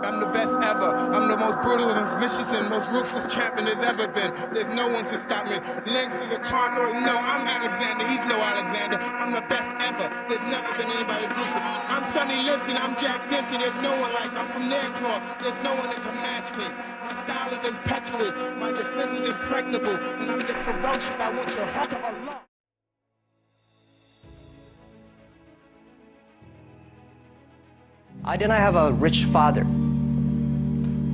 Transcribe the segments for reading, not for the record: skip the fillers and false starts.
I'm the best ever. I'm the most brutal and vicious and most ruthless champion there's ever been. There's no one can stop me. Lynx is a conqueror. No, I'm Alexander. He's no Alexander. I'm the best ever. There's never been anybody ruthless. I'm Sonny Liston. I'm Jack Dempsey. There's no one like me. I'm from their claw. There's no one that can match me. My style is impetuous. My defense is impregnable. And I'm just ferocious. I want your heart to Allah. I did not have a rich father.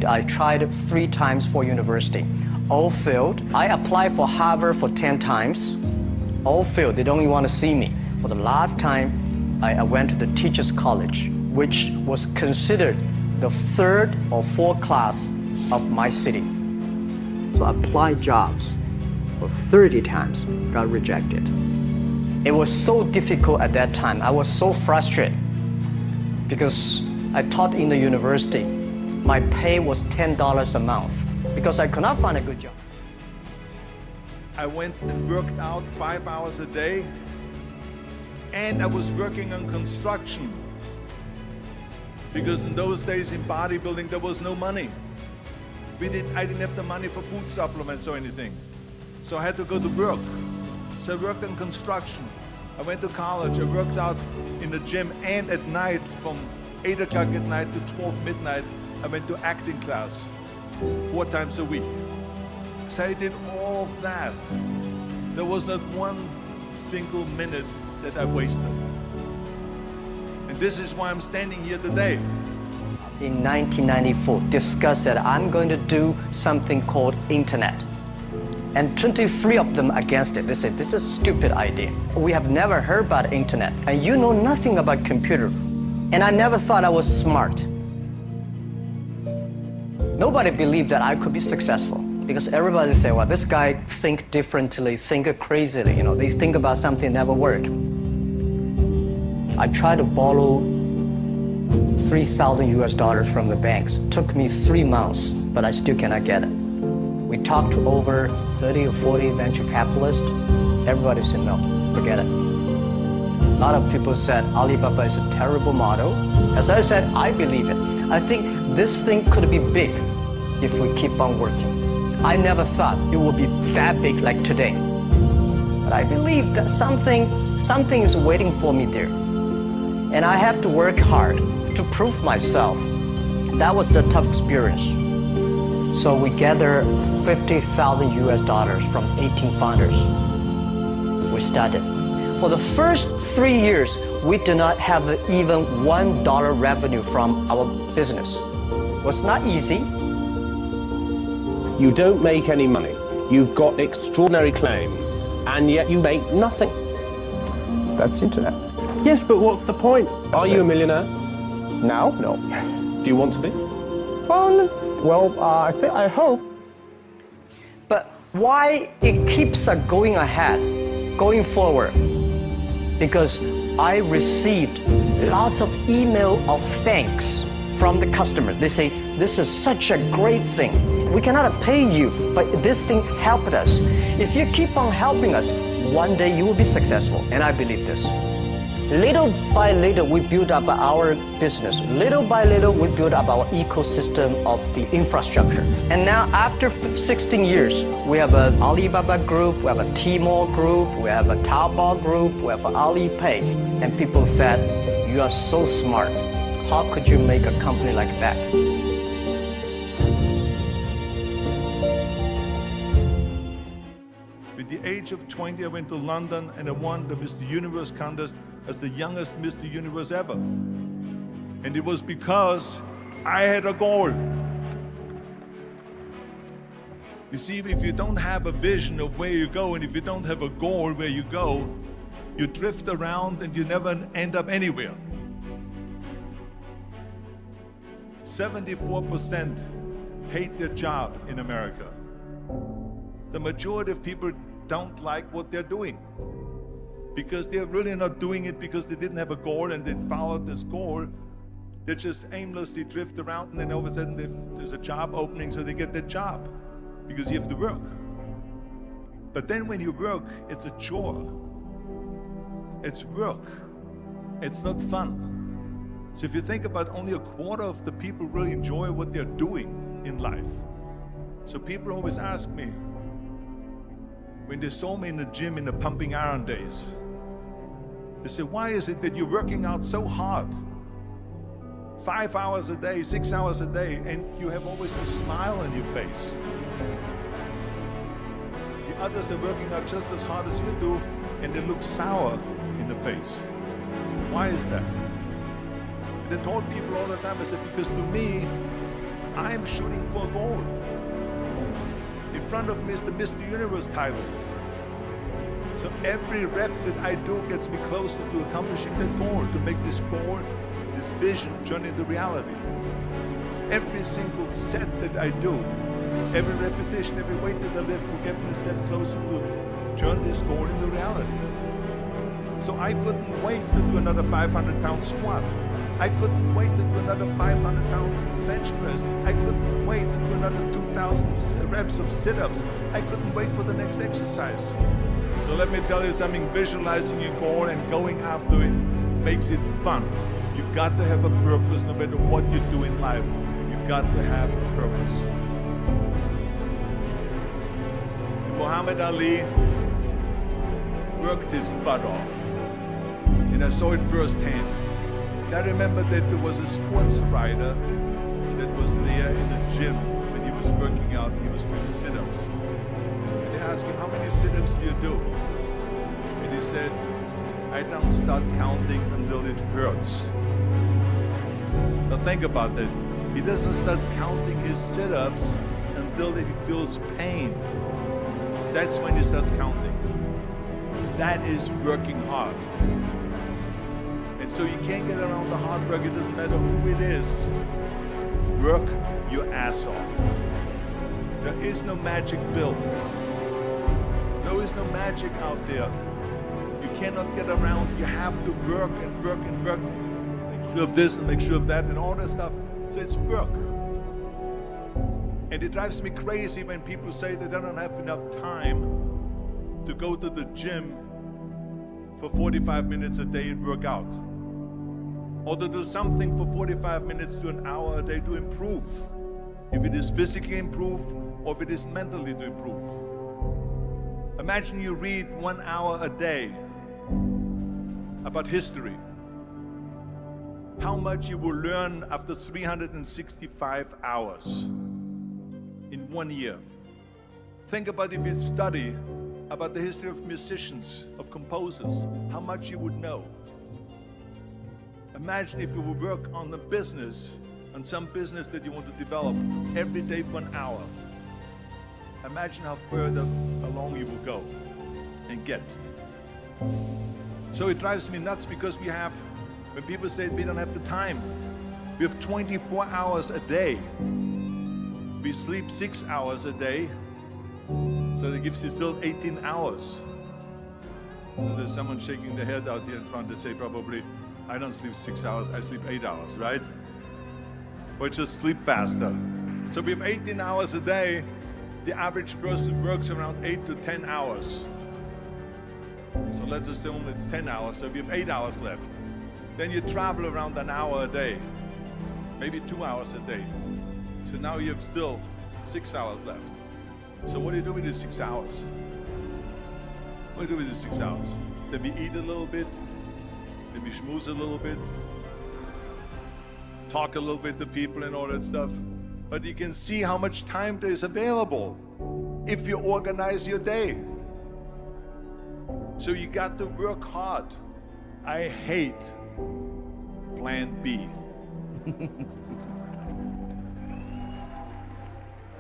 I tried 3 times for university. All failed. I applied for Harvard for 10 times. All failed. They don't even want to see me. For the last time, I went to the teachers' college, which was considered the 3rd or 4th class of my city. So I applied jobs for 30 times, got rejected. It was so difficult at that time. I was so frustrated because I taught in the university. My pay was $10 a month because I could not find a good job. I went and worked out 5 hours a day, and I was working on construction. Because in those days in bodybuilding, there was no money. I didn't have the money for food supplements or anything. So I had to go to work. So I worked on construction. I went to college, I worked out in the gym, and at night from 8 o'clock at night to 12 midnight, I went to acting class 4 times a week. So I did all that. There was not one single minute that I wasted. And this is why I'm standing here today. In 1994, discussed that I'm going to do something called internet. And 23 of them against it. They said, this is a stupid idea. We have never heard about internet, and you know nothing about computer. And I never thought I was smart. Nobody believed that I could be successful because everybody said, well, this guy think differently, think crazily, you know, they think about something never work. I tried to borrow $3,000 from the banks. It took me 3 months, but I still cannot get it. We talked to over 30 or 40 venture capitalists. Everybody said, no, forget it. A lot of people said Alibaba is a terrible model. As I said, I believe it. I think this thing could be big if we keep on working. I never thought it would be that big like today. But I believe that something is waiting for me there. And I have to work hard to prove myself. That was the tough experience. So we gathered $50,000 from 18 founders. We started. For the first 3 years, we did not have even $1 revenue from our business. It was not easy. You don't make any money. You've got extraordinary claims, and yet you make nothing. That's the internet. Yes, but what's the point? Are you a millionaire? Now? No. Do you want to be? Well, I hope. But why it keeps us going ahead, going forward? Because I received lots of email of thanks from the customers. They say, this is such a great thing. We cannot pay you, but this thing helped us. If you keep on helping us, one day you will be successful, and I believe this. Little by little, we build up our business. Little by little, we build up our ecosystem of the infrastructure. And now, after 16 years, we have an Alibaba group, we have a Tmall group, we have a Taobao group, we have Alipay. And people said, you are so smart. How could you make a company like that? At the age of 20, I went to London and I won the Mr. Universe contest as the youngest Mr. Universe ever. And it was because I had a goal. You see, if you don't have a vision of where you go, and if you don't have a goal where you go, you drift around and you never end up anywhere. 74% hate their job in America. The majority of people don't like what they're doing because they're really not doing it because they didn't have a goal and they followed this goal. They just aimlessly drift around, and then all of a sudden there's a job opening, so they get that job because you have to work. But then when you work, it's a chore. It's work. It's not fun. So if you think about, only a quarter of the people really enjoy what they're doing in life. So people always ask me, when they saw me in the gym in the pumping iron days, they say, why is it that you're working out so hard? 5 hours a day, 6 hours a day, and you have always a smile on your face. The others are working out just as hard as you do, and they look sour in the face. Why is that? And I told people all the time, I said, because to me, I'm shooting for a goal. In front of me is the Mr. Universe title. So every rep that I do gets me closer to accomplishing that goal, to make this goal, this vision, turn into reality. Every single set that I do, every repetition, every weight that I lift will get me a step closer to turn this goal into reality. So I couldn't wait to do another 500-pound squat. I couldn't wait to do another 500-pound bench press. I couldn't wait to do another 2,000 reps of sit-ups. I couldn't wait for the next exercise. So let me tell you something, visualizing your goal and going after it makes it fun. You've got to have a purpose no matter what you do in life. You've got to have a purpose. Muhammad Ali worked his butt off. And I saw it firsthand. And I remember that there was a sports writer that was there in the gym when he was working out, he was doing sit-ups. And they asked him, how many sit-ups do you do? And he said, I don't start counting until it hurts. Now think about that. He doesn't start counting his sit-ups until he feels pain. That's when he starts counting. That is working hard. And so you can't get around the hard work, it doesn't matter who it is. Work your ass off. There is no magic pill. There is no magic out there. You cannot get around, you have to work and work and work. Make sure of this and make sure of that and all that stuff. So it's work. And it drives me crazy when people say they don't have enough time to go to the gym for 45 minutes a day and work out. Or to do something for 45 minutes to an hour a day to improve. If it is physically improve or if it is mentally to improve. Imagine you read 1 hour a day about history. How much you will learn after 365 hours in 1 year. Think about if you study about the history of musicians, of composers, how much you would know. Imagine if you would work on a business, on some business that you want to develop every day for an hour. Imagine how further along you will go and get. So it drives me nuts because we have, when people say we don't have the time, we have 24 hours a day. We sleep 6 hours a day, so that gives you still 18 hours. And there's someone shaking their head out here in front. They say probably, I don't sleep 6 hours, I sleep 8 hours, right? Or just sleep faster. So we have 18 hours a day. The average person works around 8 to 10 hours. So let's assume it's 10 hours, so we have 8 hours left. Then you travel around an hour a day, maybe 2 hours a day. So now you have still 6 hours left. So what do you do with these 6 hours? What do you do with these 6 hours? Then we eat a little bit, then we schmooze a little bit, talk a little bit to people and all that stuff. But you can see how much time there is available if you organize your day. So you got to work hard. I hate plan B.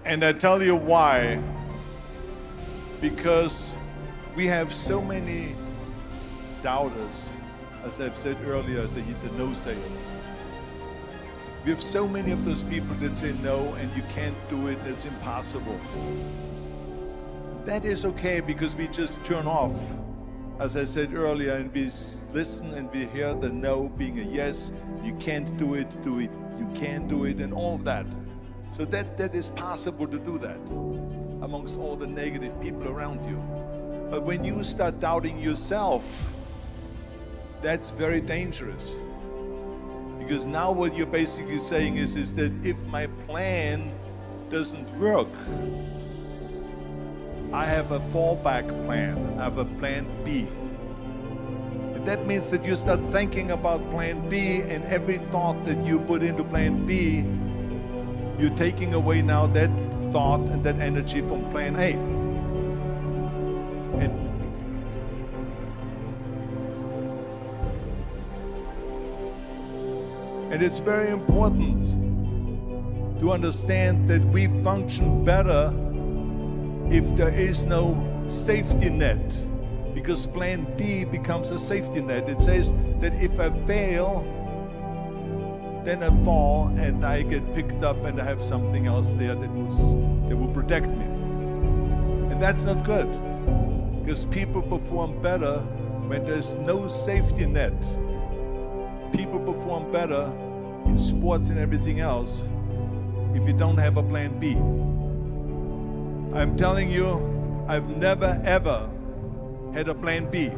And I tell you why. Because we have so many doubters, as I've said earlier, the no-sayers. We have so many of those people that say no and you can't do it, it's impossible. That is okay because we just turn off, as I said earlier, and we listen and we hear the no being a yes. You can't do it, you can't do it, and all of that. So that is possible to do that amongst all the negative people around you. But when you start doubting yourself, that's very dangerous. Because now what you're basically saying is that if my plan doesn't work, I have a fallback plan, I have a plan B. And that means that you start thinking about plan B, and every thought that you put into plan B, you're taking away now that thought and that energy from plan A. And it's very important to understand that we function better if there is no safety net, because plan B becomes a safety net. It says that if I fail, then I fall and I get picked up and I have something else there that will protect me. And that's not good, because people perform better when there's no safety net. People perform better in sports and everything else if you don't have a plan B. I'm telling you, I've never ever had a plan B.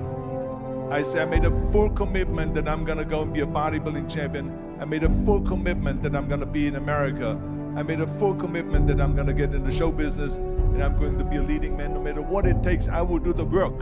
I made a full commitment that I'm gonna go and be a bodybuilding champion. I made a full commitment that I'm gonna be in America. I made a full commitment that I'm gonna get in the show business and I'm going to be a leading man. No matter what it takes, I will do the work.